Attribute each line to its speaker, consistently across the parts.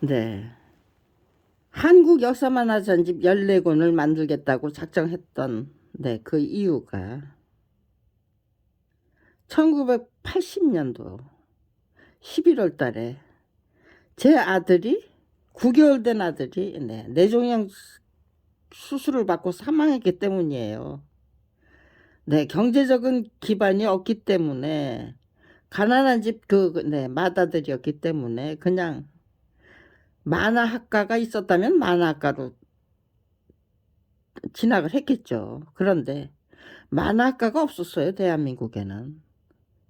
Speaker 1: 네. 한국 역사만화 전집 14권을 만들겠다고 작정했던 그 이유가 1980년도 11월 달에 제 아들이 9개월 된 아들이 뇌종양 수술을 받고 사망했기 때문이에요. 경제적인 기반이 없기 때문에 가난한 집 맏아들이었기 때문에 그냥 만화학과가 있었다면 만화학과로 진학을 했겠죠. 그런데 만화학과가 없었어요, 대한민국에는.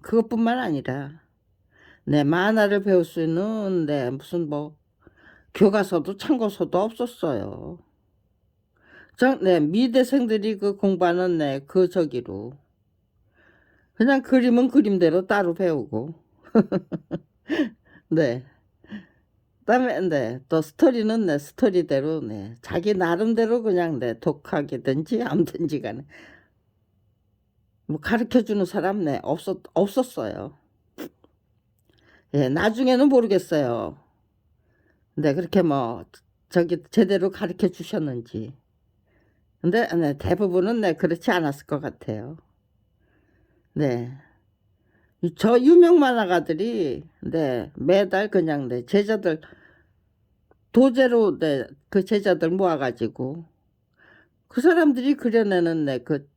Speaker 1: 그것뿐만 아니라 만화를 배울 수 있는 무슨 뭐 교과서도 참고서도 없었어요. 미대생들이 그 공부하는 그 저기로 그냥 그림은 그림대로 따로 배우고 네. 그다음에 또 스토리는 스토리대로 자기 나름대로 그냥 독학이든지 아무든지 간에 뭐 가르쳐 주는 사람 없었어요. 예, 나중에는 모르겠어요. 그렇게 뭐 저기 제대로 가르쳐 주셨는지. 근데 대부분은 그렇지 않았을 것 같아요. 네. 저 유명 만화가들이 매달 그냥 제자들 도제로 그 제자들 모아가지고 그 사람들이 그려내는 그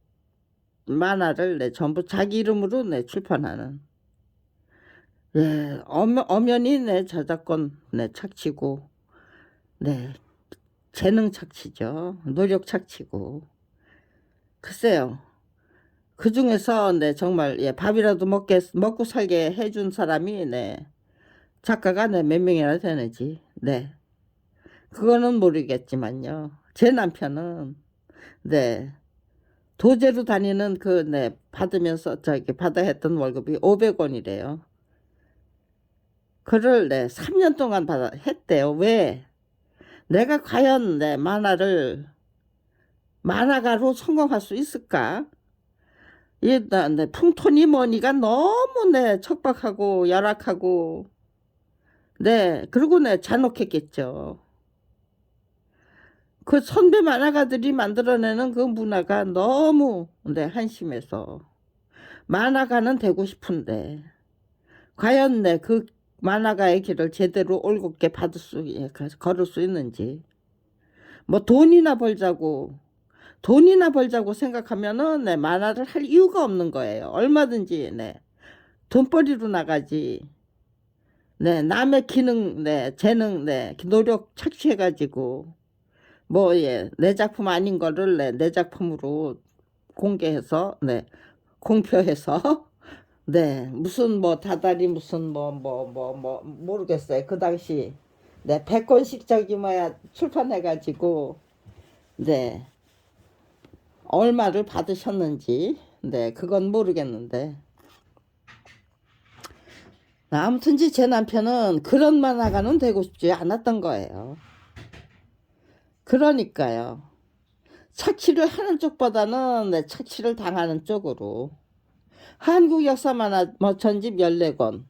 Speaker 1: 만화를 전부 자기 이름으로 출판하는 엄연히 저작권 착취고 재능 착취죠. 노력 착취고. 글쎄요. 그 중에서 정말 밥이라도 먹고 살게 해준 사람이 작가가 몇 명이나 되는지 그거는 모르겠지만요. 제 남편은 도제로 다니는 받으면서 저기 받아 했던 월급이 500원이래요. 그를 3년 동안 했대요. 왜? 내가 과연 만화가로 성공할 수 있을까? 풍토니 뭐니가 너무 척박하고 열악하고 그리고 잔혹했겠죠. 그 선배 만화가들이 만들어내는 그 문화가 너무 한심해서 만화가는 되고 싶은데 과연 그 만화가의 길을 제대로 올곧게 걸을 수 있는지 뭐 돈이나 벌자고 생각하면은 만화를 할 이유가 없는 거예요. 얼마든지 돈벌이로 나가지. 남의 기능 재능 노력 착취해가지고 뭐 내 작품 아닌 거를 내 작품으로 공개해서 공표해서 무슨 뭐 다달이 무슨 뭐 모르겠어요. 그 당시 100권씩 저기 뭐야 출판해가지고 얼마를 받으셨는지 그건 모르겠는데 아무튼지 제 남편은 그런 만화가는 되고 싶지 않았던 거예요. 그러니까요. 착취를 하는 쪽보다는 착취를 당하는 쪽으로 한국 역사 만화 뭐 전집 14권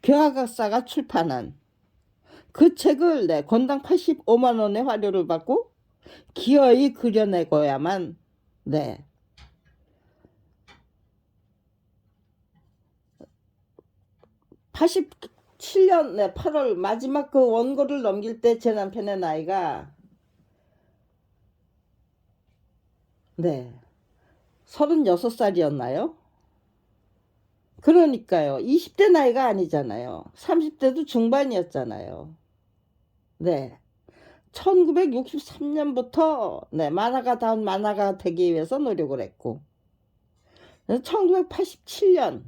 Speaker 1: 교화각사가 출판한 그 책을 권당 85만 원의 화료를 받고 기어이 그려내고야만 87년 8월 마지막 그 원고를 넘길 때 제 남편의 나이가 36살이었나요? 그러니까요. 20대 나이가 아니잖아요. 30대도 중반이었잖아요. 1963년부터 만화가다운 만화가 되기 위해서 노력을 했고 1987년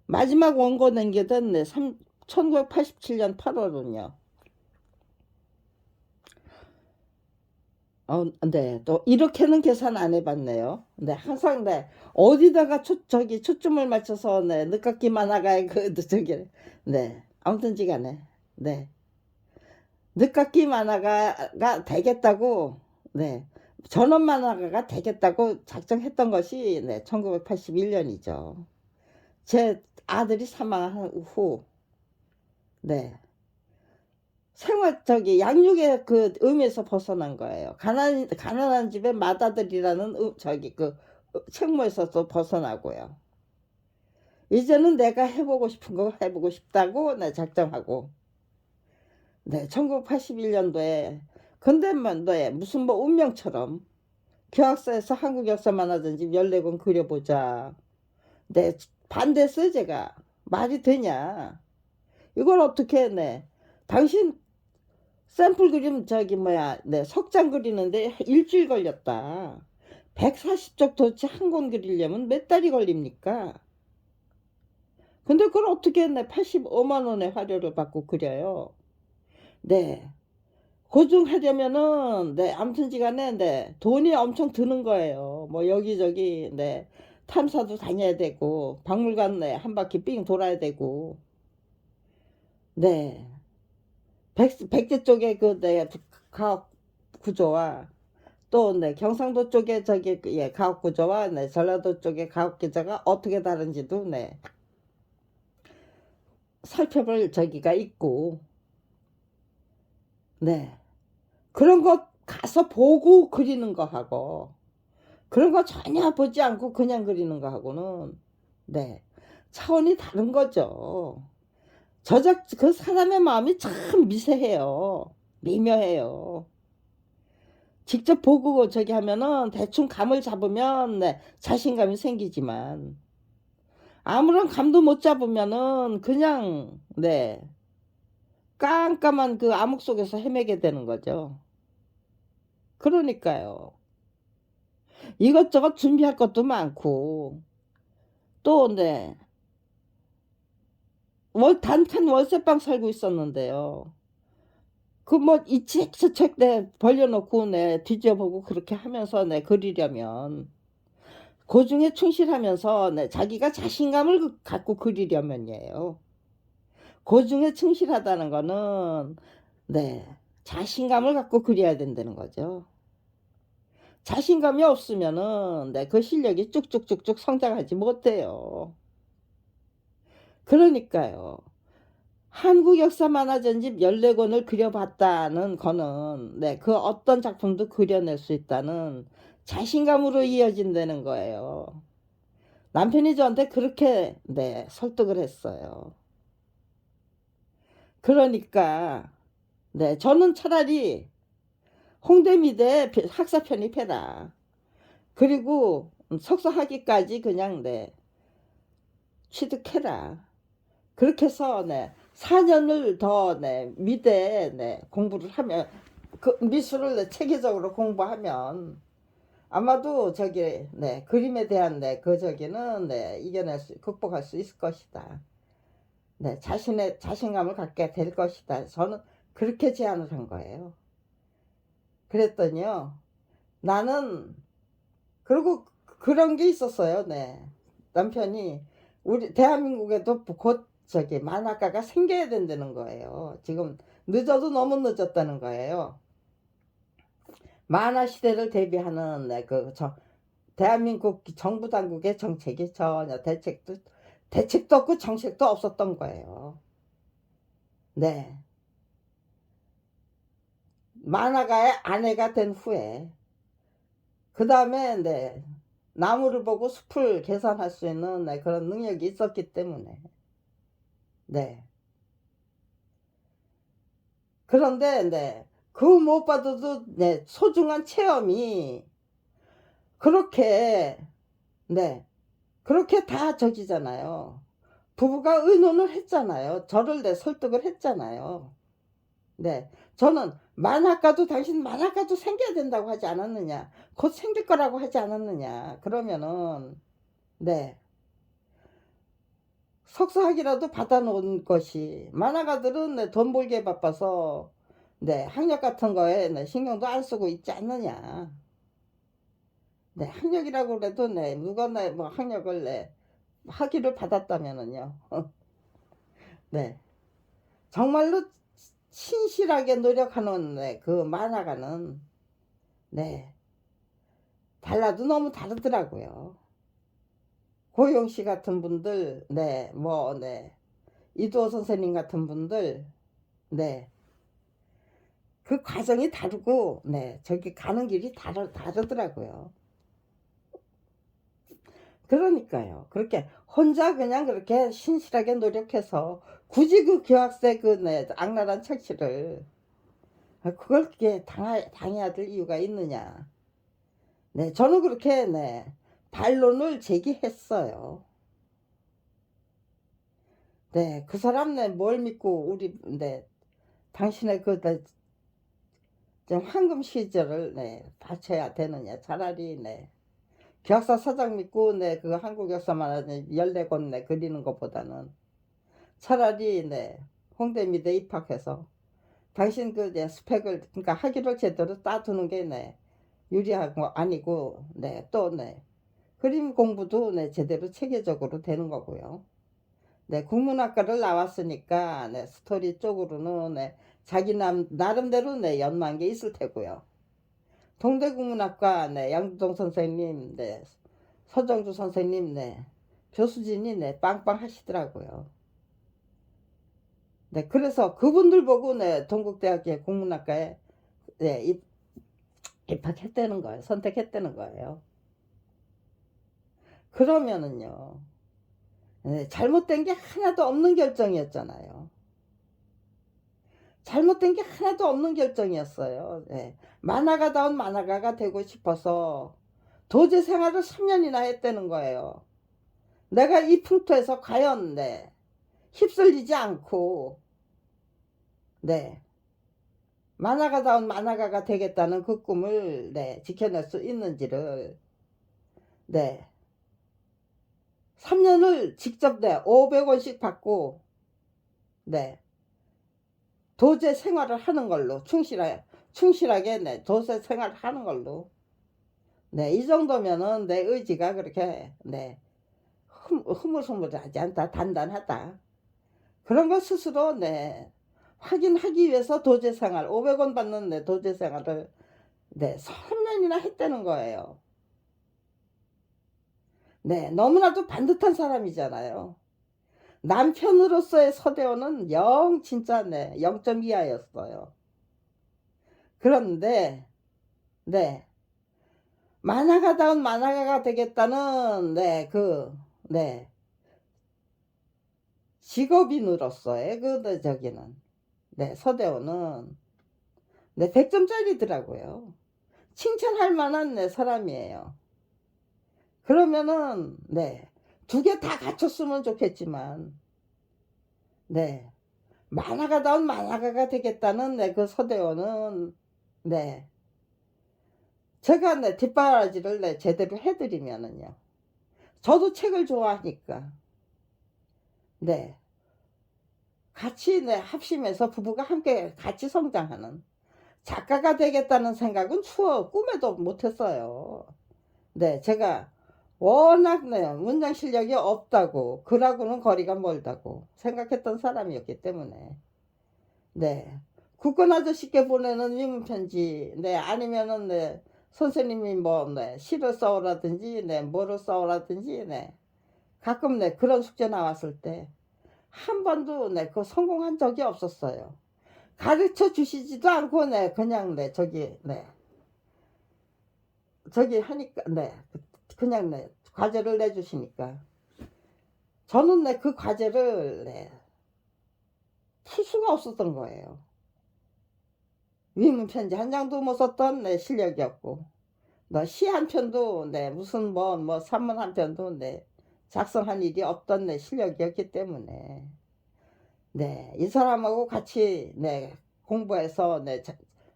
Speaker 1: 마지막 원고 남기던 1987년 8월은요. 또 이렇게는 계산 안 해봤네요. 항상 어디다가 저기 초점을 맞춰서 늦깎이 만화가의 저기 아무튼지간에 늦깎이 만화가가 되겠다고 전업 만화가가 되겠다고 작정했던 것이 1981년이죠. 제 아들이 사망한 후, 네. 양육의 그 의미에서 벗어난 거예요. 가난한 집의 맏아들이라는 책무에서도 벗어나고요. 이제는 내가 해보고 싶은 거 해보고 싶다고 네, 작정하고, 네, 1981년도에 근대만도에 무슨 뭐 운명처럼 교학사에서 한국 역사만 하든지 14권 그려보자. 네, 반대했어요, 제가. 말이 되냐. 이걸 어떻게 네. 당신 샘플 그림 네, 석장 그리는데 일주일 걸렸다. 140쪽 도치 한 권 그리려면 몇 달이 걸립니까? 근데 그걸 어떻게 했네. 85만 원의 화료를 받고 그려요. 네. 고증하려면은, 네, 아무튼지간에, 네, 돈이 엄청 드는 거예요. 뭐, 여기저기, 네, 탐사도 다녀야 되고, 박물관, 네, 한 바퀴 삥 돌아야 되고, 네. 백제 쪽에 그, 네, 가옥 구조와, 또, 네, 경상도 쪽에 예, 가옥 구조와, 네, 전라도 쪽의 가옥 구조가 어떻게 다른지도, 네, 살펴볼 저기가 있고, 네. 그런 거 가서 보고 그리는 거 하고, 그런 거 전혀 보지 않고 그냥 그리는 거 하고는, 네, 차원이 다른 거죠. 그 사람의 마음이 참 미세해요. 미묘해요. 직접 보고 저기 하면은 대충 감을 잡으면, 네, 자신감이 생기지만, 아무런 감도 못 잡으면은 그냥, 네, 깜깜한 그 암흑 속에서 헤매게 되는 거죠. 그러니까요. 이것저것 준비할 것도 많고, 또, 네, 단칸 월세방 살고 있었는데요. 그 뭐, 이 책, 저 책, 네, 벌려놓고, 네, 뒤져보고 그렇게 하면서, 네, 그리려면, 그 중에 충실하면서, 네, 자기가 자신감을 갖고 그리려면이에요. 그 중에 충실하다는 거는, 네, 자신감을 갖고 그려야 된다는 거죠. 자신감이 없으면은, 네, 그 실력이 쭉쭉쭉쭉 성장하지 못해요. 그러니까요. 한국 역사 만화전집 14권을 그려봤다는 거는, 네, 그 어떤 작품도 그려낼 수 있다는 자신감으로 이어진다는 거예요. 남편이 저한테 그렇게, 네, 설득을 했어요. 그러니까, 네, 저는 차라리 홍대미대 학사 편입해라. 그리고 석사 학위까지 그냥, 네, 취득해라. 그렇게 해서, 네, 4년을 더, 네, 미대에, 네, 공부를 하면, 그 미술을, 네, 체계적으로 공부하면, 아마도 저기, 네, 그림에 대한, 네, 그 저기는, 네, 극복할 수 있을 것이다. 네, 자신감을 갖게 될 것이다. 저는 그렇게 제안을 한 거예요. 그랬더니요, 나는, 그리고 그런 게 있었어요, 네. 남편이, 우리, 대한민국에도 곧 저기 만화가가 생겨야 된다는 거예요. 지금 늦어도 너무 늦었다는 거예요. 만화 시대를 대비하는, 네, 대한민국 정부 당국의 정책이 전혀 대책도 없고 정책도 없었던 거예요. 네. 만화가의 아내가 된 후에, 그 다음에, 네, 나무를 보고 숲을 계산할 수 있는, 네, 그런 능력이 있었기 때문에, 네. 그런데, 네, 그 무엇보다도, 네, 소중한 체험이 그렇게, 네, 그렇게 다 저기잖아요. 부부가 의논을 했잖아요. 저를 내 설득을 했잖아요. 네, 저는 만화가도 당신 만화가도 생겨야 된다고 하지 않았느냐. 곧 생길 거라고 하지 않았느냐. 그러면은, 네, 석사학위라도 받아놓은 것이, 만화가들은, 네, 돈 벌기에 바빠서, 네, 학력 같은 거에, 네, 신경도 안 쓰고 있지 않느냐. 네, 학력이라고 그래도, 네, 누가, 네, 뭐 학력을, 네, 학위를 받았다면은요. 네, 정말로 신실하게 노력하는, 네, 그 만화가는, 네, 달라도 너무 다르더라고요. 고용 씨 같은 분들, 네, 뭐, 네, 이두호 선생님 같은 분들, 네, 그 과정이 다르고, 네, 저기 가는 길이 다르더라고요. 그러니까요. 그렇게 혼자 그냥 그렇게 신실하게 노력해서 굳이 그 교학세 그, 네, 악랄한 착취를, 그걸 그렇게 당해야 될 이유가 있느냐. 네, 저는 그렇게, 네, 반론을 제기했어요. 네, 그 사람, 네, 뭘 믿고, 우리, 네, 당신의 그, 네, 황금 시절을, 네, 바쳐야 되느냐. 차라리, 네, 교학사 사장 믿고, 네, 그 한국 역사만 14권, 네, 그리는 것보다는 차라리, 네, 홍대미대 입학해서 당신 그, 네, 스펙을, 그러니까 학위를 제대로 따두는 게, 네, 유리한 거 아니고, 네, 또, 네, 그림 공부도, 네, 제대로 체계적으로 되는 거고요. 네, 국문학과를 나왔으니까, 네, 스토리 쪽으로는, 네, 자기 나름대로, 네, 연구한 게 있을 테고요. 동대국문학과, 네, 양두동 선생님, 네, 서정주 선생님, 네, 교수진이, 네, 빵빵 하시더라고요. 네, 그래서 그분들 보고, 네, 동국대학교 국문학과에, 네, 입학했다는 거예요. 선택했다는 거예요. 그러면은요, 네, 잘못된 게 하나도 없는 결정이었잖아요. 잘못된 게 하나도 없는 결정이었어요. 네. 만화가다운 만화가가 되고 싶어서 도제 생활을 3년이나 했다는 거예요. 내가 이 풍토에서 과연, 네, 휩쓸리지 않고, 네, 만화가다운 만화가가 되겠다는 그 꿈을, 네, 지켜낼 수 있는지를, 네, 3년을 직접, 네, 500원씩 받고, 네, 도제 생활을 하는 걸로, 충실하게, 네, 도제 생활을 하는 걸로, 네, 이 정도면은 내 의지가 그렇게, 네, 흐물흐물하지 않다, 단단하다. 그런 것 스스로, 네, 확인하기 위해서 도제생활, 500원 받는, 네, 도제생활을, 네, 3년이나 했다는 거예요. 네, 너무나도 반듯한 사람이잖아요. 남편으로서의 서대원은 진짜, 네, 0점 이하였어요. 그런데, 네, 만화가다운 만화가가 되겠다는, 네, 네, 직업인으로서의 네, 저기는, 네, 서대원은, 네, 100점짜리더라고요. 칭찬할 만한, 네, 사람이에요. 그러면은, 네, 두 개 다 갖췄으면 좋겠지만, 네, 만화가다운 만화가가 되겠다는, 네, 그 서대원은, 네, 제가, 네, 뒷바라지를, 네, 제대로 해드리면은요. 저도 책을 좋아하니까, 네, 같이, 네, 합심해서 부부가 함께 같이 성장하는 작가가 되겠다는 생각은 꿈에도 못했어요. 네, 제가 워낙, 네, 문장 실력이 없다고, 글하고는 거리가 멀다고 생각했던 사람이었기 때문에, 네, 굳건 아저씨께 보내는 유문편지, 네, 아니면은, 네, 선생님이 뭐, 네, 시를 써오라든지, 네, 뭐를 써오라든지, 네, 가끔, 네, 그런 숙제 나왔을 때 한 번도, 네, 그 성공한 적이 없었어요. 가르쳐 주시지도 않고, 네, 그냥, 네, 저기 하니까, 네, 그냥, 네, 과제를 내주시니까 저는, 네, 그 과제를, 네, 풀 수가 없었던 거예요. 위문 편지 한 장도 못 썼던, 네, 실력이었고, 시 한 편도, 네, 무슨 뭐 산문 한 편도, 네, 작성한 일이 없던, 네, 실력이었기 때문에, 네, 이 사람하고 같이, 네, 공부해서, 네,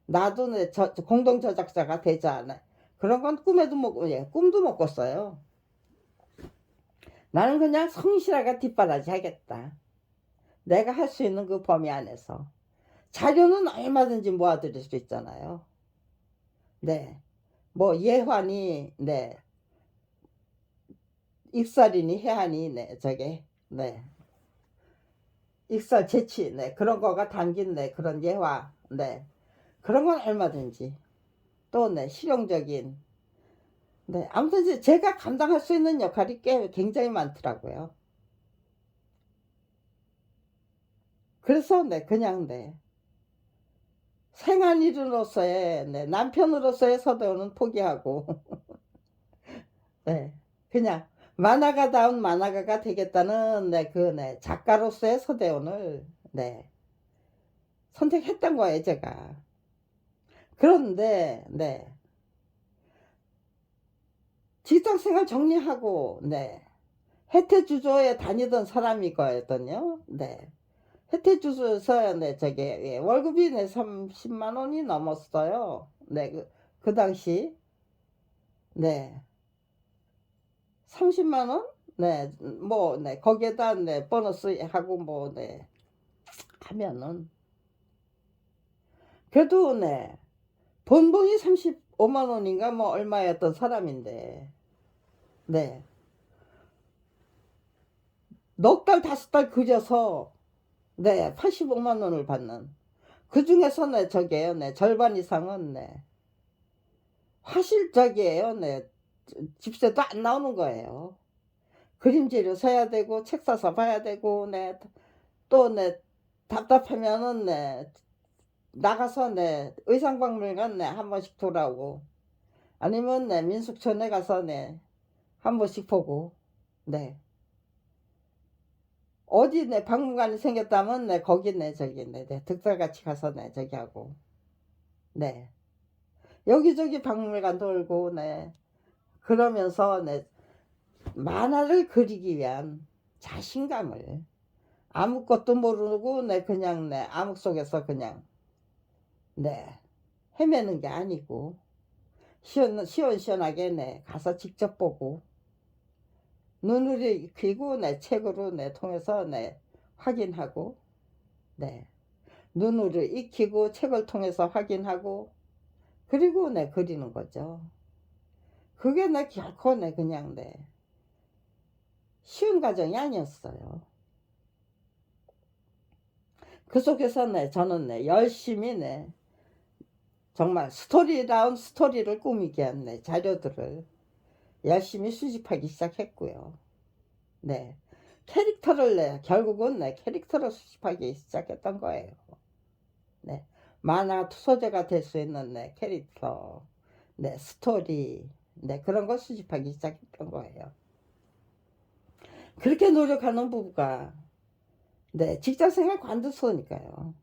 Speaker 1: 나도, 네, 공동 저작자가 되자. 네. 그런 건 꿈에도 못, 예, 꿈도 못 꿨어요. 나는 그냥 성실하게 뒷바라지 하겠다. 내가 할 수 있는 그 범위 안에서. 자료는 얼마든지 모아드릴 수 있잖아요. 네. 뭐 예환이, 네. 익살이니 해하니, 네. 네. 익살 재치, 네. 그런 거가 담긴, 네. 그런 예화, 네. 그런 건 얼마든지. 또, 네. 실용적인, 네, 아무튼 이제 제가 감당할 수 있는 역할이 굉장히 많더라고요. 그래서 네, 그냥 네, 생활인으로서의 네, 남편으로서의 서대원은 포기하고 네, 그냥 만화가다운 만화가가 되겠다는 네, 그 네, 작가로서의 서대원을 네, 선택했던 거예요, 제가. 그런데 네, 직장생활 정리하고 네, 혜태주조에 다니던 사람이거든요. 네. 혜태주소에서 네, 저기 예, 월급이 네 30만 원이 넘었어요. 네, 그 당시 네 30만 원? 네, 뭐 네, 거기에다 네 보너스 하고 뭐 네 하면은 그래도 네 본봉이 35만 원인가 뭐 얼마였던 사람인데 네 넉 달 다섯 달 그려서 네 85만 원을 받는 그 중에서 네 저게요 네 절반 이상은 네 화실적이에요. 네 집세도 안 나오는 거예요. 그림재료 사야 되고 책 사서 봐야 되고 네 또 네 답답하면은 네 나가서 네 의상박물관 네 한 번씩 돌아오고 아니면 네 민속촌에 가서 네 한 번씩 보고 네 어디 네 박물관이 생겼다면 네 거기 네 저기 네 득달같이 가서 네 저기 하고 네 여기저기 박물관 돌고 네 그러면서 네 만화를 그리기 위한 자신감을 아무것도 모르고 네 그냥 네 암흑 속에서 그냥 네 헤매는 게 아니고 시원시원하게 네 가서 직접 보고 눈을 익히고 네 책으로 네 통해서 네 확인하고 네 눈으로 익히고 책을 통해서 확인하고 그리고 네 그리는 거죠. 그게 네 결코 네 그냥 네 쉬운 과정이 아니었어요. 그 속에서 네 저는 네 열심히 네 정말 스토리다운 스토리를 꾸미게 한 네 자료들을 열심히 수집하기 시작했고요. 네. 캐릭터를 네 결국은 네 캐릭터를 수집하기 시작했던 거예요. 네. 만화 소재가 될 수 있는 네 캐릭터, 네 스토리, 네 그런 걸 수집하기 시작했던 거예요. 그렇게 노력하는 부부가 네 직장생활 관두서니까요.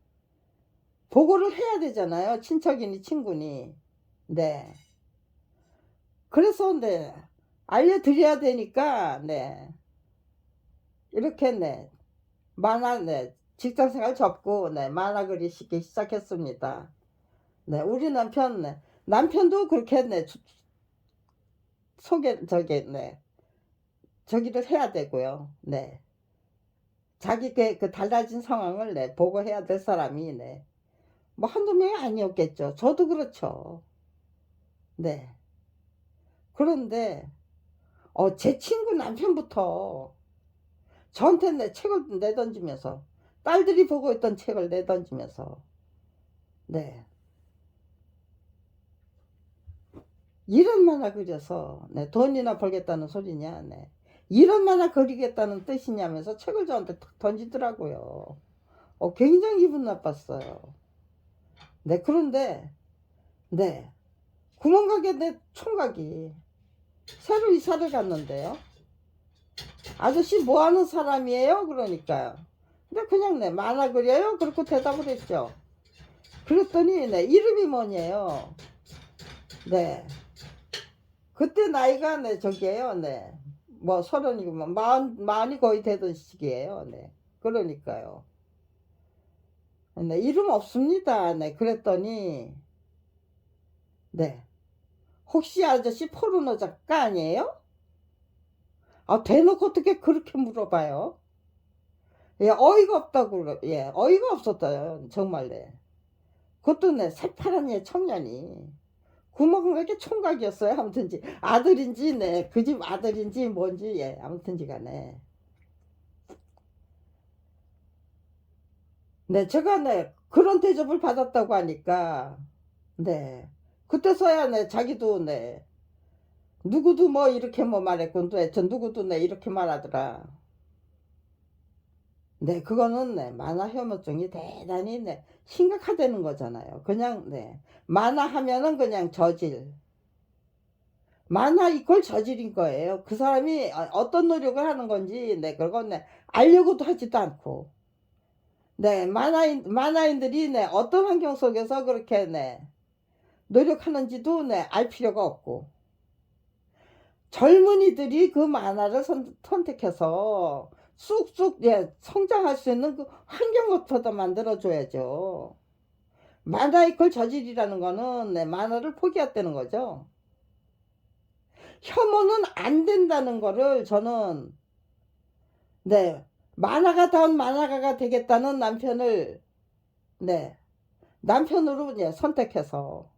Speaker 1: 보고를 해야 되잖아요. 친척이니 친구니. 네. 그래서 네 알려드려야 되니까 네 이렇게 네 만화 네 직장생활 접고 네 만화 그리시기 시작했습니다. 네 우리 남편 네 남편도 그렇게 네 소개 저기 네 저기를 해야 되고요. 네 자기 그 달라진 상황을 네 보고 해야 될 사람이 네 뭐 한두 명이 아니었겠죠. 저도 그렇죠. 네 그런데 제 친구 남편부터 저한테 내 책을 내던지면서 딸들이 보고 있던 책을 내던지면서 네 이런 만화 그려서 네 돈이나 벌겠다는 소리냐 네 이런 만화 그리겠다는 뜻이냐면서 책을 저한테 탁 던지더라고요. 굉장히 기분 나빴어요. 네 그런데 네 구멍가게 내 총각이 새로 이사를 갔는데요. 아저씨 뭐하는 사람이에요? 그러니까요. 근데 그냥 네 만화 그려요? 그렇게 대답을 했죠. 그랬더니 네 이름이 뭐냐요. 네 그때 나이가 네 저기에요. 네 뭐 서른이고 뭐 마흔이 거의 되던 시기예요. 네 그러니까요. 네 이름 없습니다. 네 그랬더니 네 혹시 아저씨 포르노 작가 아니에요? 대놓고 어떻게 그렇게 물어봐요? 예 어이가 없다고 예 어이가 없었어요 정말. 네 그것도 네 새파란 예 청년이 구멍 왜 이렇게 총각이었어요. 아무튼지 아들인지 네 그 집 아들인지 뭔지 예 아무튼지 간에 네 제가 네 그런 대접을 받았다고 하니까 네 그때서야 네 자기도 네 누구도 뭐 이렇게 뭐 말했고 저 누구도 내 이렇게 말하더라. 네, 그거는 네, 만화 혐오증이 대단히 네, 심각하다는 거잖아요. 그냥 네, 만화 하면은 그냥 저질. 만화 이퀄 저질인 거예요. 그 사람이 어떤 노력을 하는 건지 네, 그건 네, 알려고도 하지도 않고. 네, 만화인들이 네, 어떤 환경 속에서 그렇게 네, 노력하는지도 네, 알 필요가 없고. 젊은이들이 그 만화를 선택해서 쑥쑥 예, 성장할 수 있는 그 환경부터 만들어줘야죠. 만화의 그 저질이라는 거는 네, 만화를 포기했다는 거죠. 혐오는 안 된다는 거를 저는 네, 만화가다운 만화가가 되겠다는 남편을 네, 남편으로 네, 선택해서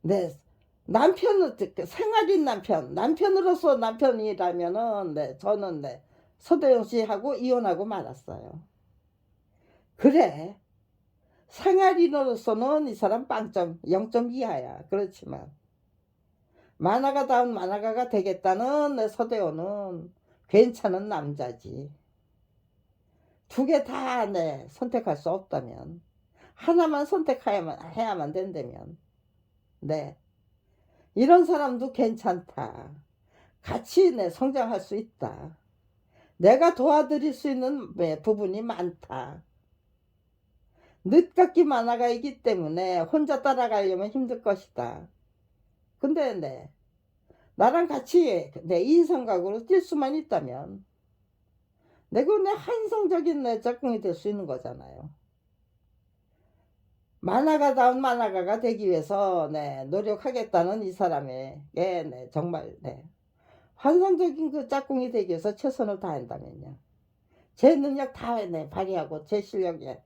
Speaker 1: 네, 남편은 생활인 남편으로서 남편이라면은 네, 저는 네, 서도영 씨하고 이혼하고 말았어요. 그래, 생활인으로서는 이 사람 빵점 0점 이하야. 그렇지만 만화가다운 만화가가 되겠다는 네, 서대호는 괜찮은 남자지. 두 개 다 네, 선택할 수 없다면 하나만 해야만 된다면 네, 이런 사람도 괜찮다. 같이 네, 성장할 수 있다. 내가 도와드릴 수 있는 네, 부분이 많다. 늦깎이 만화가이기 때문에 혼자 따라가려면 힘들 것이다. 근데 네, 나랑 같이 내 인성각으로 뛸 수만 있다면 내가 내 한성적인 내 작품이 될 수 있는 거잖아요. 만화가다운 만화가가 되기 위해서 네, 노력하겠다는 이 사람의 네, 정말 네, 환상적인 그 짝꿍이 되기 위해서 최선을 다한다면요. 제 능력 다 네, 발휘하고 제 실력에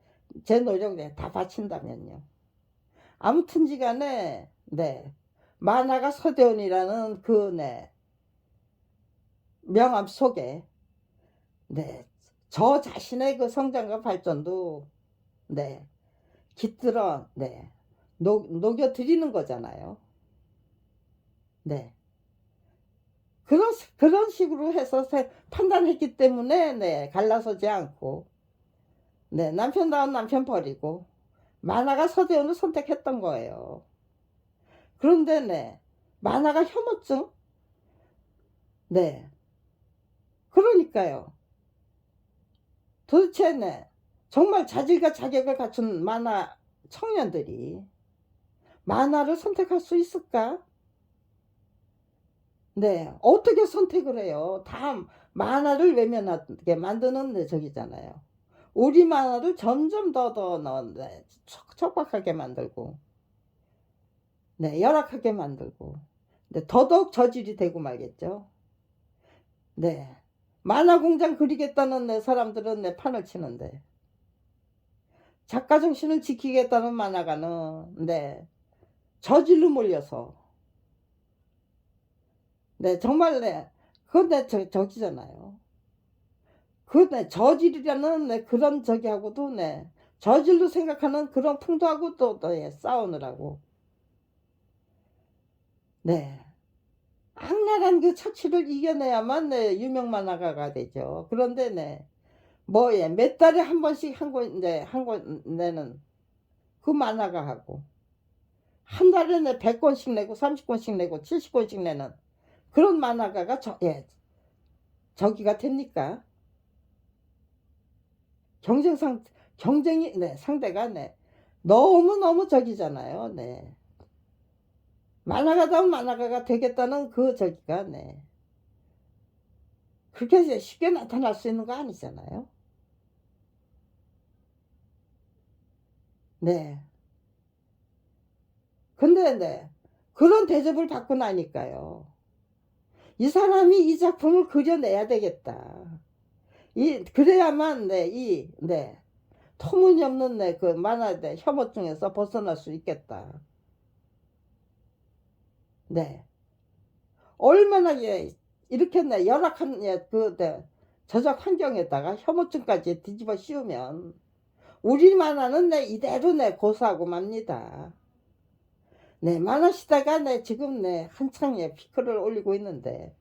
Speaker 1: 제 노력에 다 바친다면요. 아무튼지 간에 네, 만화가 서대원이라는 그 네, 명암 속에 네, 저 자신의 그 성장과 발전도 네, 깃들어 네, 녹여드리는 거잖아요. 네. 그런 식으로 해서 판단했기 때문에 네, 갈라서지 않고 네, 남편다운 남편 버리고 만화가 서대원을 선택했던 거예요. 그런데 네, 만화가 혐오증? 네, 그러니까요. 도대체 네, 정말 자질과 자격을 갖춘 만화 청년들이 만화를 선택할 수 있을까? 네, 어떻게 선택을 해요? 다 만화를 외면하게 만드는 네, 저기잖아요. 우리 만화를 점점 더 네, 척박하게 만들고, 네, 열악하게 만들고, 네, 더더욱 저질이 되고 말겠죠. 네, 만화 공장 그리겠다는 네, 사람들은 내 판을 치는데, 작가 정신을 지키겠다는 만화가는 네, 저질로 몰려서, 네, 정말 네, 그건 내 저기잖아요. 그 네, 저질이라는 네, 그런 저기하고도 네, 저질로 생각하는 그런 풍도하고 또 네, 싸우느라고. 네. 악랄한 그 처치를 이겨내야만 네, 유명 만화가가 되죠. 그런데 네, 뭐, 예, 몇 달에 한 번씩 한 권 내는 그 만화가 하고, 한 달에 내 100권씩 내고, 30권씩 내고, 70권씩 내는 그런 만화가가 예, 저기가 됩니까? 경쟁상, 경쟁이, 네, 상대가 네, 너무너무 저기잖아요. 네. 만화가다운 만화가가 되겠다는 그 저기가 네. 그렇게 쉽게 나타날 수 있는 거 아니잖아요. 네. 근데 네. 그런 대접을 받고 나니까요. 이 사람이 이 작품을 그려내야 되겠다. 그래야만 네, 터무니없는 그 만화 혐오증에서 벗어날 수 있겠다. 네. 얼마나 이렇게 열악한 저작 환경에다가 혐오증까지 뒤집어 씌우면 우리 만화는 이대로 고사하고 맙니다. 네, 만화 시대가 네, 지금 네, 한창 예, 피크를 올리고 있는데,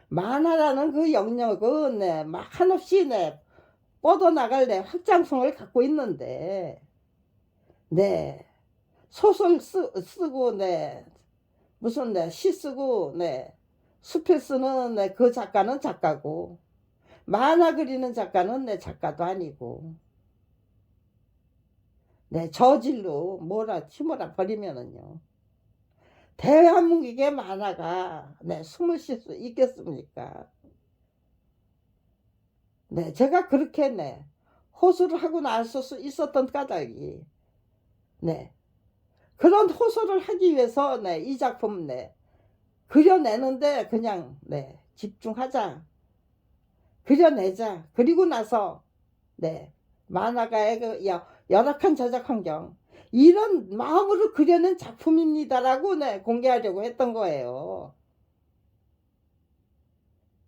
Speaker 1: 만화라는 그 영역은 네, 막 한없이 네, 뻗어나갈 네, 확장성을 갖고 있는데, 네, 소설 쓰고, 네, 무슨 네, 시 쓰고, 네, 수필 쓰는 네, 그 작가는 작가고, 만화 그리는 작가는 내 작가도 아니고, 내 저질로 뭐라 치몰아 버리면은요. 대한민국의 만화가 네, 숨을 쉴 수 있겠습니까? 네, 제가 그렇게 네, 호소를 하고 나설 수 있었던 까닭이, 네, 그런 호소를 하기 위해서 네, 이 작품 네, 그려내는데 그냥 네, 집중하자. 그려내자. 그리고 나서 네, 만화가의 그 열악한 제작 환경 이런 마음으로 그려낸 작품입니다라고 네, 공개하려고 했던 거예요.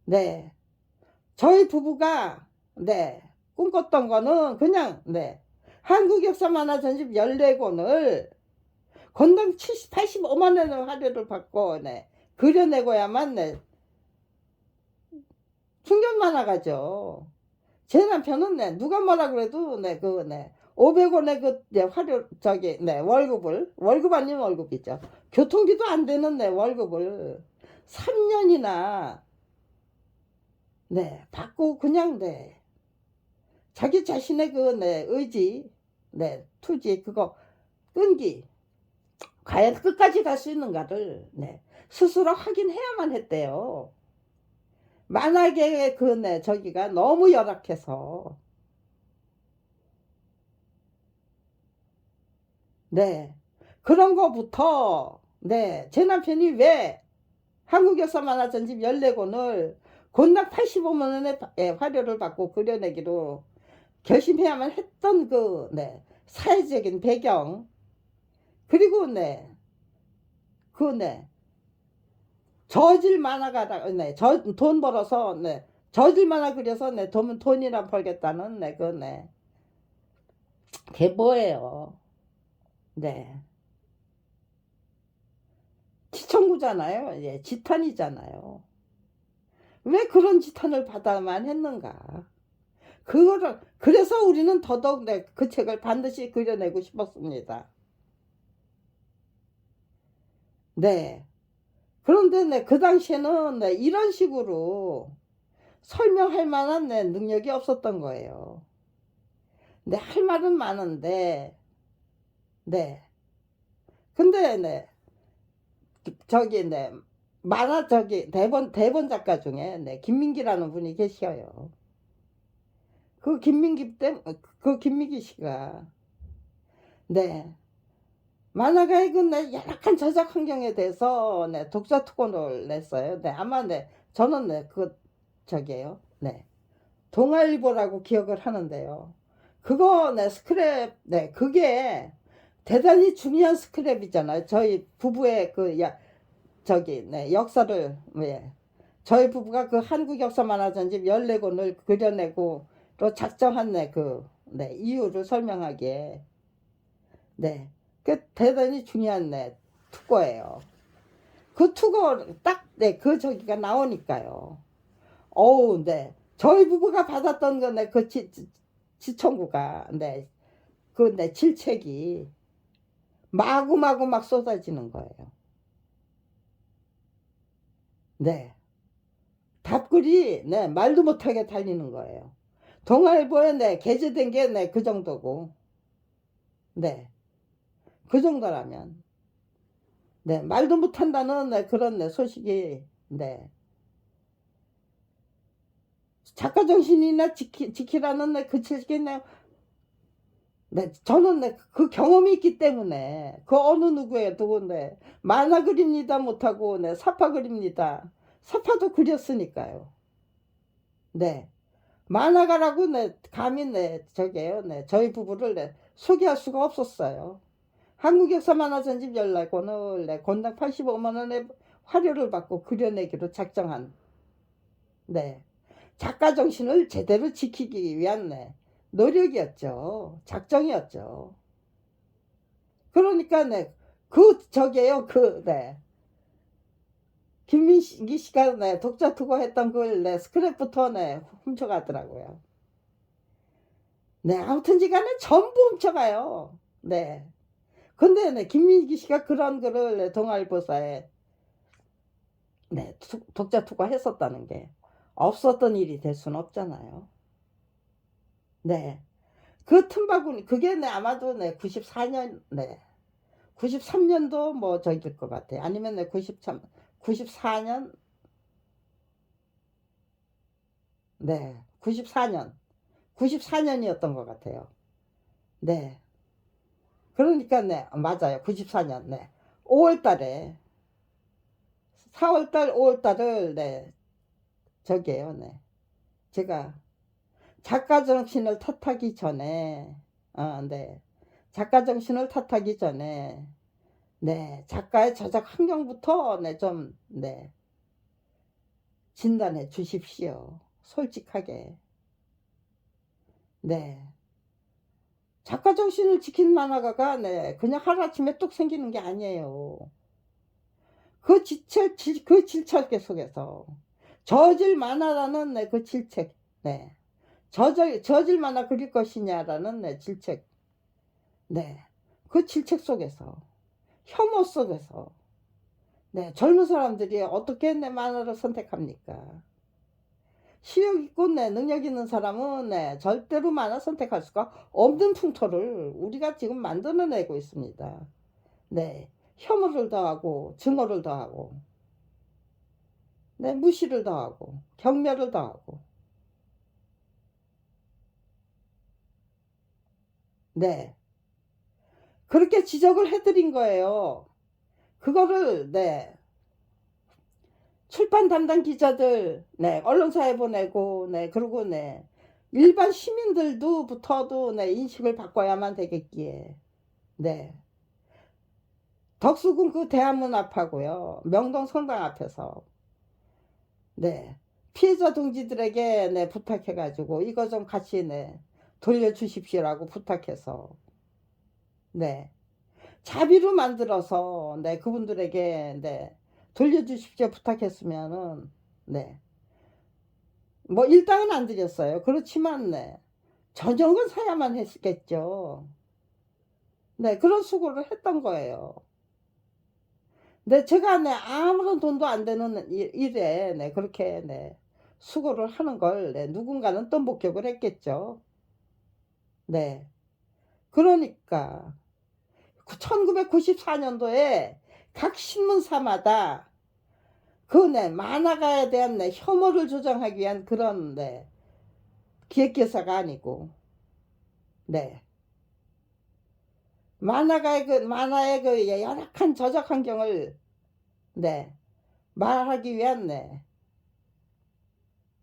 Speaker 1: 네, 저희 부부가 네, 꿈꿨던 거는 그냥 네, 한국 역사 만화 전집 14권을 건당 85만 원의 화료를 받고 네, 그려내고야만 네, 충전 만화가죠. 제 남편은 네, 누가 뭐라 그래도 네, 그 네, 500원의 그 네, 화료 저기 네, 월급 아니면 월급이죠. 교통비도 안 되는 네, 월급을 3년이나 네, 받고 그냥 네, 자기 자신의 그 네, 의지, 네, 투지 그거 끈기 과연 끝까지 갈 수 있는가를 네, 스스로 확인해야만 했대요. 만약에 그 네, 저기가 너무 열악해서 네. 그런 거부터, 네. 제 남편이 왜 한국 역사 만화 전집 14권을 곤당 85만 원의 화료를 받고 그려내기로 결심해야만 했던 그, 네. 사회적인 배경. 그리고, 네. 그, 네. 저질 만화가, 네. 돈 벌어서, 네. 저질 만화 그려서, 네. 돈이나 벌겠다는, 네. 그, 네. 그게 뭐예요. 네. 지청구잖아요. 예. 지탄이잖아요. 왜 그런 지탄을 받아만 했는가? 그거를 그래서 우리는 더더욱 그 책을 반드시 그려내고 싶었습니다. 네. 그런데 그 당시에는 이런 식으로 설명할 만한 능력이 없었던 거예요. 할 말은 많은데, 네. 근데 저기 만화 저기 대본 작가 중에 김민기라는 분이 계셔요. 그 김민기 씨가 네. 만화가의 그 열악한 저작 환경에 대해서 독자 특권을 냈어요. 아마 저는 그 저기에요. 동아일보라고 기억을 하는데요. 그거 스크랩 그게 대단히 중요한 스크랩이잖아요. 저희 부부의 그 저기 역사를 저희 부부가 그 한국 역사 만화 전집 14권을 그려내고 또 작정한 이유를 설명하기에 그 대단히 중요한 투고예요. 그 투고 딱 그 저기가 나오니까요. 어우 저희 부부가 받았던 그 지청구가 그 질책이 마구마구 막 쏟아지는 거예요. 답글이 말도 못하게 달리는 거예요. 동아일보에 게재된 게 그 정도고 그 정도라면 말도 못한다는 그런 소식이 작가 정신이나 지키라는 그 책이 저는 그 경험이 있기 때문에 그 어느 누구에도 만화 그립니다 못하고 사파 그립니다. 사파도 그렸으니까요. 만화가라고 감히 저게요. 저희 부부를 소개할 수가 없었어요. 한국 역사 만화 전집 14권을 권당 85만 원의 화료를 받고 그려내기로 작정한 작가 정신을 제대로 지키기 위한 노력이었죠. 작정이었죠. 그러니까 저게요, 네. 김민기 씨가 네, 독자 투고했던 그걸 네, 스크랩부터 네, 훔쳐가더라고요. 네, 아무튼지 간에 전부 훔쳐가요. 네. 근데 네, 김민기 씨가 그런 글을 네, 동아일보사에 네, 독자 투고했었다는 게 없었던 일이 될 수는 없잖아요. 네. 그 틈바구니, 그게 네, 아마도 네, 94년, 네. 93년도 뭐 저기일 것 같아요. 아니면 네, 94년, 네, 94년이었던 것 같아요. 네. 그러니까 네, 맞아요. 94년, 네. 5월 달에, 4월 달, 5월 달을, 네, 저기에요, 네. 제가 작가 정신을 탓하기 전에, 네. 작가 정신을 탓하기 전에, 네, 작가의 저작 환경부터, 네, 좀, 네, 진단해 주십시오. 솔직하게. 네. 작가 정신을 지킨 만화가가, 네, 그냥 하루아침에 뚝 생기는 게 아니에요. 그 질책 속에서. 저질 만화라는, 네, 그 질책, 네. 저질 만화 그릴 것이냐라는, 네, 질책, 네. 그 질책 속에서. 혐오 속에서. 네, 젊은 사람들이 어떻게 내 만화를 선택합니까? 실력 있고 네, 능력 있는 사람은 네, 절대로 만화 선택할 수가 없는 풍토를 우리가 지금 만들어내고 있습니다. 네, 혐오를 더하고 증오를 더하고 네, 무시를 더하고 경멸을 더하고 네, 그렇게 지적을 해드린 거예요. 그거를 네, 출판 담당 기자들 네, 언론사에 보내고 네, 그리고 네, 일반 시민들도부터도 네, 인식을 바꿔야만 되겠기에 네. 덕수궁 그 대한문 앞하고요. 명동 성당 앞에서 네. 피해자 동지들에게 네, 부탁해가지고 이거 좀 같이 네, 돌려주십시오라고 부탁해서 네. 자비로 만들어서 네, 그분들에게 네, 돌려주십시오 부탁했으면은 네. 뭐 일당은 안 드렸어요. 그렇지만 네. 저녁은 사야만 했겠죠. 네, 그런 수고를 했던 거예요. 네, 제가 네, 아무런 돈도 안 되는 일에 네, 그렇게 네, 수고를 하는 걸 네, 누군가는 또 목격을 했겠죠. 네. 그러니까 1994년도에 각 신문사마다 그 네, 만화가에 대한 네, 혐오를 조장하기 위한 그런 네, 기획기사가 아니고 네. 만화의 그 열악한 저작 환경을 네, 말하기 위한 네,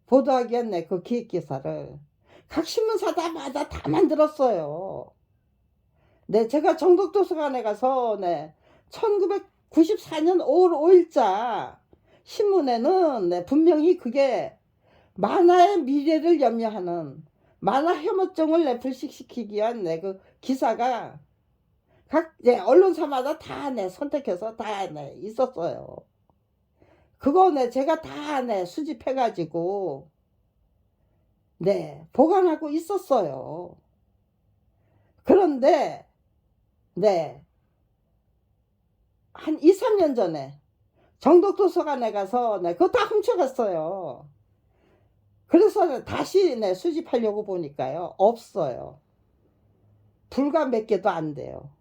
Speaker 1: 보도하기 위한 네, 그 기획기사를 각 신문사마다 다 만들었어요. 네, 제가 정독도서관에 가서 네, 1994년 5월 5일자 신문에는 네, 분명히 그게 만화의 미래를 염려하는 만화 혐오증을 네, 불식시키기 위한 네, 그 기사가 각 네, 언론사마다 다 네, 선택해서 다 네, 있었어요. 그거 네, 제가 다 네, 수집해가지고 네, 보관하고 있었어요. 그런데 네, 한 2, 3년 전에 정독도서관에 가서 네, 그거 다 훔쳐갔어요. 그래서 다시 네, 수집하려고 보니까요. 없어요. 불과 몇 개도 안 돼요.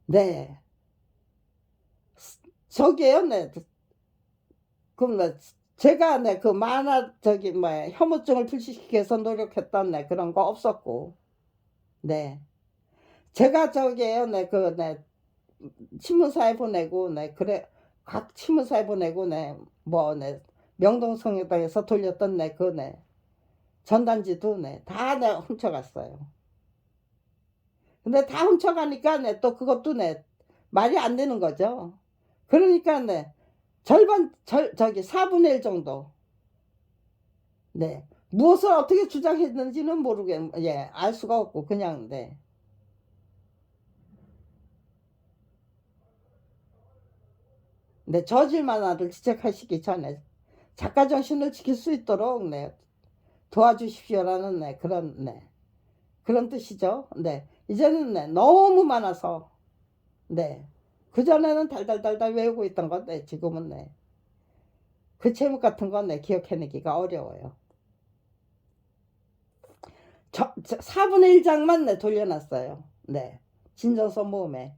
Speaker 1: 네. 저기에요. 네. 그럼 네, 제가 네, 그 만화 저기 뭐야 혐오증을 불식시키기 위해서 노력했던 네, 그런 거 없었고. 네. 제가 저기에요. 네, 그 네, 신문사에 보내고 네, 그래 각 신문사에 보내고 네, 뭐 네, 명동성당에서 돌렸던 네, 그 네, 전단지도 네, 다 네, 훔쳐갔어요. 근데 다 훔쳐가니까 네, 또 그것도 네, 말이 안 되는 거죠. 그러니까 네, 저기 4분의 1 정도. 네. 무엇을 어떻게 주장했는지는 알 수가 없고, 그냥, 네. 저질 만화를 지적하시기 전에 작가 정신을 지킬 수 있도록 도와주십시오라는 그런 뜻이죠. 이제는 너무 많아서 그전에는 달달달달 외우고 있던 건데 지금은 그 제목 같은 건 기억해내기가 어려워요. 4분의 1장만 돌려놨어요. 진정서 모음에.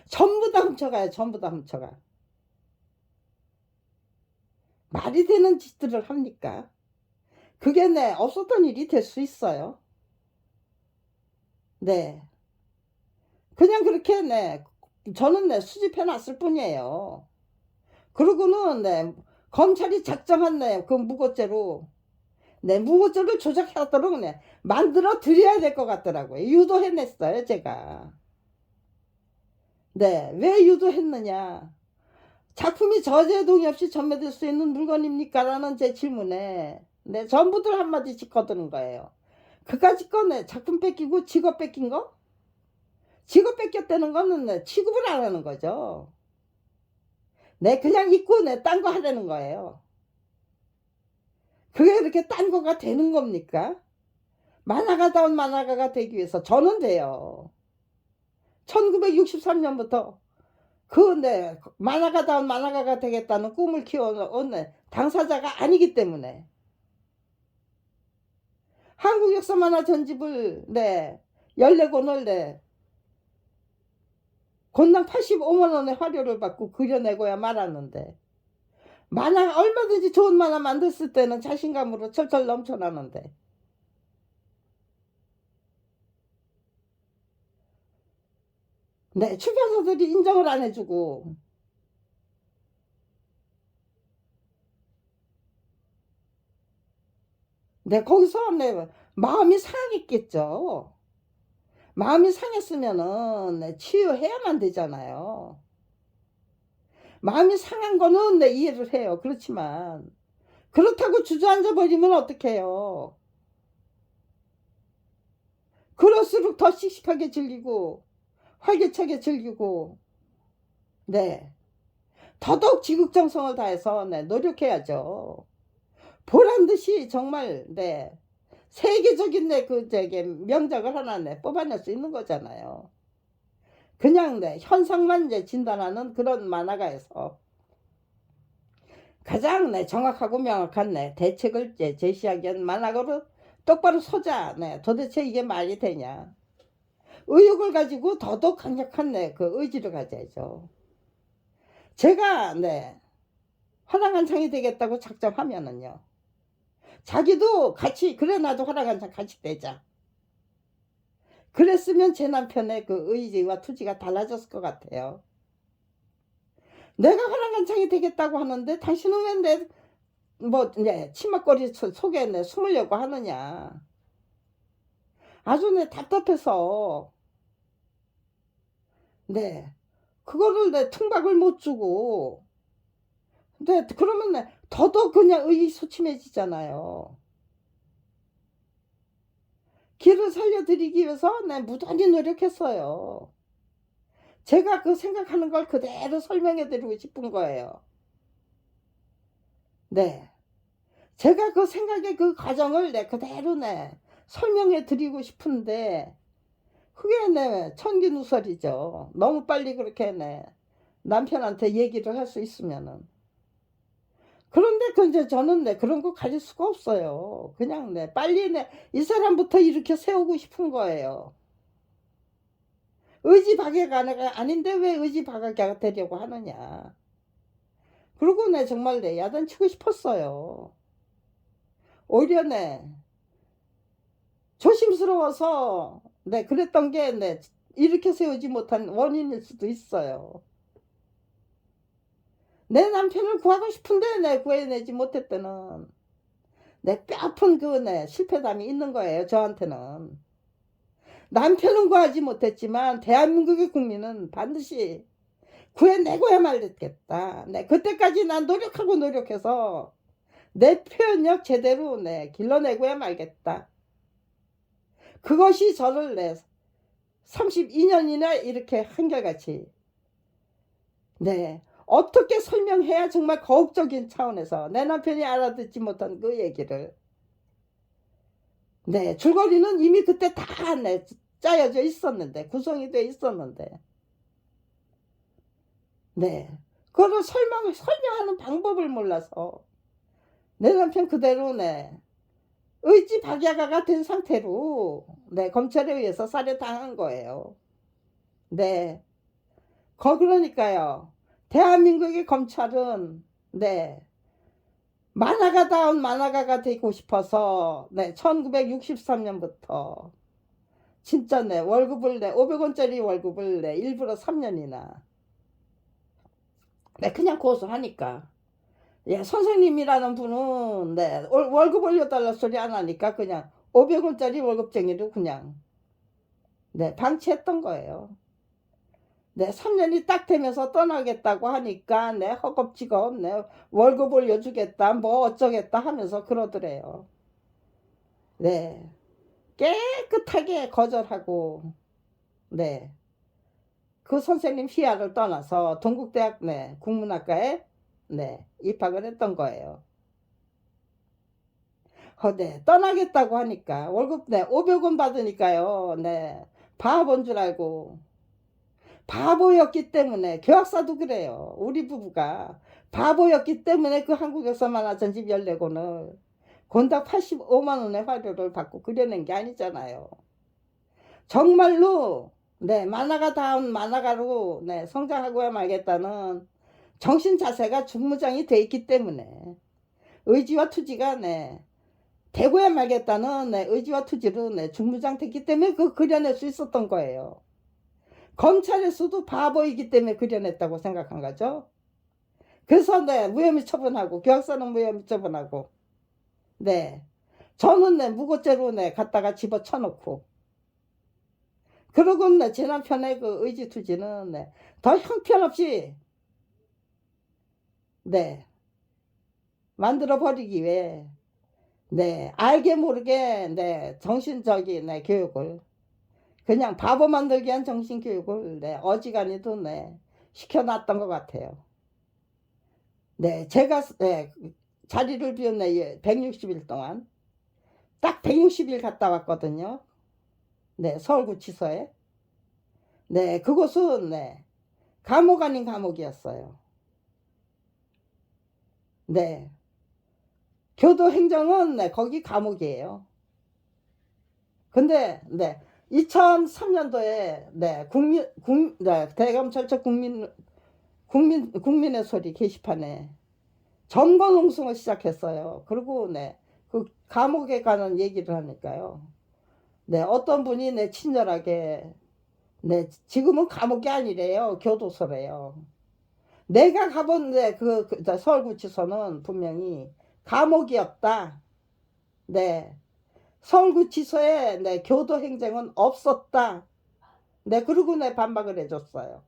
Speaker 1: 전부 다 훔쳐가요. 전부 다 훔쳐가. 말이 되는 짓들을 합니까? 그게 없었던 일이 될 수 있어요. 그냥 그렇게 저는 수집해 놨을 뿐이에요. 그러고는 검찰이 작정한 그 무고죄로 무고죄를 조작하도록 만들어 드려야 될 것 같더라고요. 유도해냈어요, 제가. 왜 유도했느냐? 작품이 저제동의 없이 전매될 수 있는 물건입니까? 라는 제 질문에 전부들 한마디씩 거드는 거예요. 그까짓 거 작품 뺏기고 직업 뺏긴 거? 직업 뺏겼다는 거는 취급을 안 하는 거죠. 그냥 잊고 딴 거 하려는 거예요. 그게 그렇게 딴 거가 되는 겁니까? 만화가다운 만화가가 되기 위해서 저는 돼요. 1963년부터 만화가다운 만화가가 되겠다는 꿈을 키워온 당사자가 아니기 때문에 한국 역사 만화 전집을 14권을 권당 85만 원의 화료를 받고 그려내고야 말았는데 만화 얼마든지 좋은 만화 만들었을 때는 자신감으로 철철 넘쳐나는데 출판사들이 인정을 안 해주고 거기서 마음이 상하겠죠. 마음이 상했으면은 치유해야만 되잖아요. 마음이 상한 거는 이해를 해요. 그렇지만 그렇다고 주저앉아 버리면 어떡해요. 그럴수록 더 씩씩하게 즐기고 활기차게 즐기고 더더욱 지극정성을 다해서 노력해야죠. 보란듯이 정말 세계적인 명작을 하나 뽑아낼 수 있는 거잖아요. 그냥 현상만 진단하는 그런 만화가에서 가장 정확하고 명확한 대책을 제시하기 위한 만화가로 똑바로 서자. 도대체 이게 말이 되냐. 의욕을 가지고 더더욱 강력한 그 의지를 가져야죠. 제가 화랑한창이 되겠다고 작정하면은요. 자기도 같이 그래 나도 화랑한창 같이 되자. 그랬으면 제 남편의 그 의지와 투지가 달라졌을 것 같아요. 내가 화랑한창이 되겠다고 하는데 당신은 왜 치맛거리 속에 숨으려고 하느냐. 아주 답답해서 그거를 퉁박을 못 주고 그러면 더더욱 그냥 의기소침해지잖아요. 길을 살려드리기 위해서 무던히 노력했어요. 제가 그 생각하는 걸 그대로 설명해드리고 싶은 거예요. 제가 그 생각의 그 과정을 그대로 설명해드리고 싶은데 그게 천기누설이죠. 너무 빨리 그렇게 남편한테 얘기를 할 수 있으면은. 그런데 이제 저는 그런 거 가질 수가 없어요. 그냥 빨리 이 사람부터 이렇게 세우고 싶은 거예요. 의지박약가 아닌데 왜 의지박약이 되려고 하느냐. 그리고 정말 야단치고 싶었어요. 오히려 조심스러워서 그랬던 게 이렇게 세우지 못한 원인일 수도 있어요. 내 남편을 구하고 싶은데 구해내지 못했다는 뼈아픈 그 실패담이 있는 거예요. 저한테는. 남편은 구하지 못했지만 대한민국의 국민은 반드시 구해내고야 말겠다. 그때까지 난 노력해서 내 표현력 제대로 길러내고야 말겠다. 그것이 저를 32년이나 이렇게 한결같이 어떻게 설명해야 정말 거국적인 차원에서 내 남편이 알아듣지 못한 그 얘기를. 네, 줄거리는 이미 그때 다 짜여져 있었는데, 구성이 돼 있었는데. 네. 그거를 설명하는 방법을 몰라서 내 남편 그대로 의지박약아가 된 상태로 검찰에 의해서 살해당한 거예요. 네. 그러니까요. 대한민국의 검찰은 만화가다운 만화가가 되고 싶어서 1963년부터 진짜 월급을 500원짜리 월급을 일부러 3년이나 그냥 고소하니까. 예, 선생님이라는 분은 월급 올려달라 소리 안 하니까 그냥 500원짜리 월급쟁이로 그냥 방치했던 거예요. 3년이 딱 되면서 떠나겠다고 하니까 허겁지겁 월급 올려주겠다 뭐 어쩌겠다 하면서 그러더래요. 깨끗하게 거절하고 그 선생님 희야를 떠나서 동국대학 국문학과에 입학을 했던 거예요. 떠나겠다고 하니까 월급 500원 받으니까요. 바본 줄 알고 바보였기 때문에 교학사도 그래요. 우리 부부가 바보였기 때문에 그 한국에서 만화 전집 14권을 권당 85만 원의 화료를 받고 그려낸 게 아니잖아요. 정말로 만화가 다운 만화가로 성장하고야 말겠다는 정신 자세가 중무장이 돼 있기 때문에 의지와 투지가 되고야 말겠다는 의지와 투지로 중무장 됐기 때문에 그 그려낼 수 있었던 거예요. 검찰에서도 바보이기 때문에 그려냈다고 생각한 거죠. 그래서 무혐의 처분하고 교학사는 무혐의 처분하고 저는 무고죄로 갖다가 집어쳐놓고 그러고 제 남편의 그 의지투지는 더 형편없이 만들어버리기 위해 알게 모르게 정신적인 교육을 그냥 바보 만들기 위한 정신교육을 어지간히도 시켜놨던 것 같아요. 제가 자리를 비운 160일 동안 딱 160일 갔다 왔거든요. 서울구치소에. 그곳은 감옥 아닌 감옥이었어요. 교도행정은 거기 감옥이에요. 근데 2003년도에 대검찰청 국민의 소리 게시판에 점거농성을 시작했어요. 그리고 그 감옥에 가는 얘기를 하니까요. 어떤 분이 친절하게 지금은 감옥이 아니래요. 교도소래요. 내가 가본 그 서울구치소는 분명히 감옥이었다. 서울구치소에 교도행정은 없었다. 그러고 반박을 해줬어요.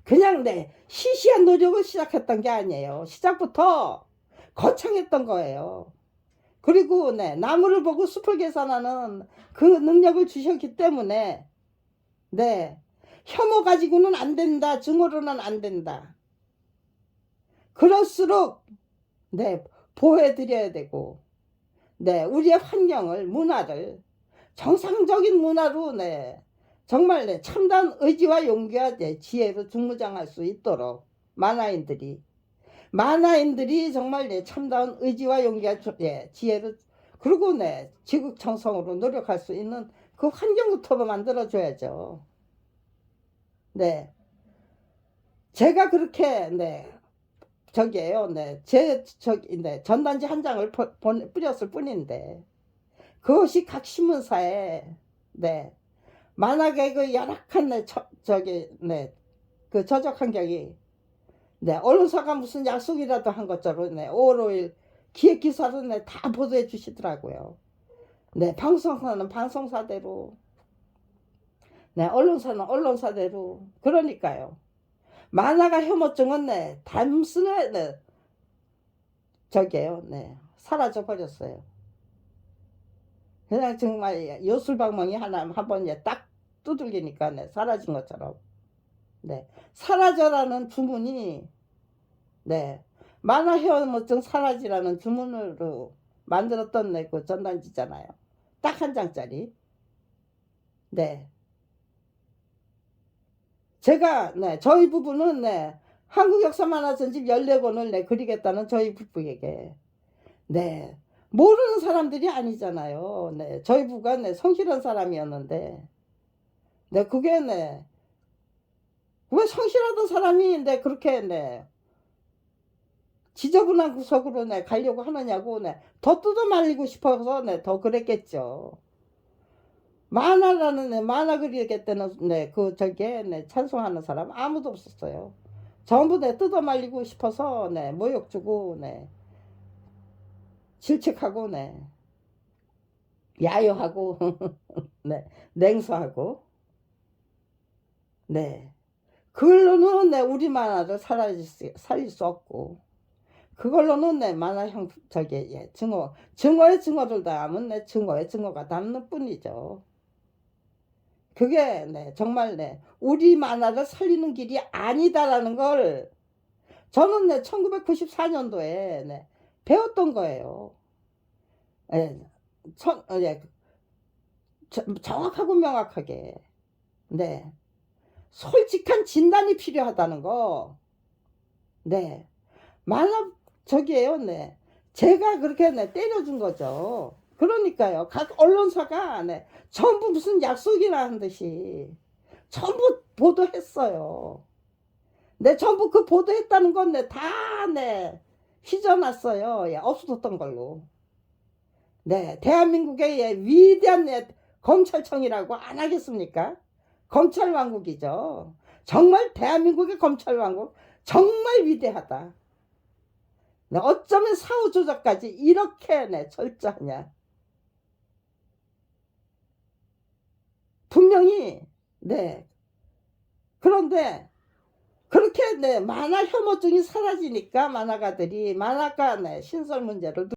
Speaker 1: 그냥 시시한 노력을 시작했던 게 아니에요. 시작부터 거창했던 거예요. 그리고 나무를 보고 숲을 계산하는 그 능력을 주셨기 때문에 혐오 가지고는 안 된다. 증오로는 안 된다. 그럴수록 보호해드려야 되고 우리의 환경을 문화를 정상적인 문화로 정말 참다운 의지와 용기와 지혜로 중무장할 수 있도록 만화인들이 정말 참다운 의지와 용기와 지혜로 그리고 지극정성으로 노력할 수 있는 그 환경부터 만들어줘야죠. 제가 그렇게 저기에요. 전단지 한 장을 뿌렸을 뿐인데 그것이 각 신문사에 만화계 그 열악한 그 저적 환경이 언론사가 무슨 약속이라도 한 것처럼 5월 5일 기획기사로 다 보도해 주시더라고요. 방송사는 방송사대로 언론사는 언론사대로 그러니까요. 만화가 혐오증은 단순히 저게요. 사라져 버렸어요. 그냥 정말 요술방망이 하나 한번 딱 두들기니까 네, 사라진 것처럼. 네. 사라져라는 주문이 네. 만화 헤어모증 사라지라는 주문으로 만들었던 네, 그 전단지잖아요. 딱 한 장짜리. 네. 제가 네, 저희 부부는 네, 한국 역사 만화 전집 14권을 네, 그리겠다는 저희 부부에게 네. 모르는 사람들이 아니잖아요. 네. 저희 부부가 네, 성실한 사람이었는데 네, 그게 네. 왜 성실하던 사람이 네, 그렇게 네, 지저분한 구석으로 네, 가려고 하느냐고 네, 더 뜯어 말리고 싶어서 네, 더 그랬겠죠. 만화라는 네, 만화 그리겠다는 네, 그 저기에 네, 찬송하는 사람 아무도 없었어요. 전부 네, 뜯어 말리고 싶어서 네, 모욕 주고 네, 질책하고 네, 야유하고 네, 냉소하고 네. 그걸로는 네, 우리 만화를 살릴 수 없고 그걸로는 내 만화형 저기 예, 증오의 증오를 담은 내 증오의 증오가 담는 뿐이죠. 그게 네, 정말 네, 우리 만화를 살리는 길이 아니다라는 걸 저는 네, 1994년도에 네, 배웠던 거예요. 예, 예, 정확하고 명확하게 네, 솔직한 진단이 필요하다는 거. 네, 만화 저기에요. 네, 제가 그렇게 네, 때려준 거죠. 그러니까요. 각 언론사가 네, 전부 무슨 약속이라 한 듯이 전부 보도했어요. 네, 전부 그 보도했다는 건 네, 다 네, 휘저놨어요. 예, 없어졌던 걸로. 네, 대한민국의 예, 위대한 네, 검찰청이라고 안 하겠습니까? 검찰왕국이죠. 정말 대한민국의 검찰왕국 정말 위대하다. 네, 어쩌면 사후 조작까지 이렇게 네, 철저하냐. 분명히 네. 그런데 그렇게 네, 만화 혐오증이 사라지니까 만화가들이 만화가 네, 신설 문제를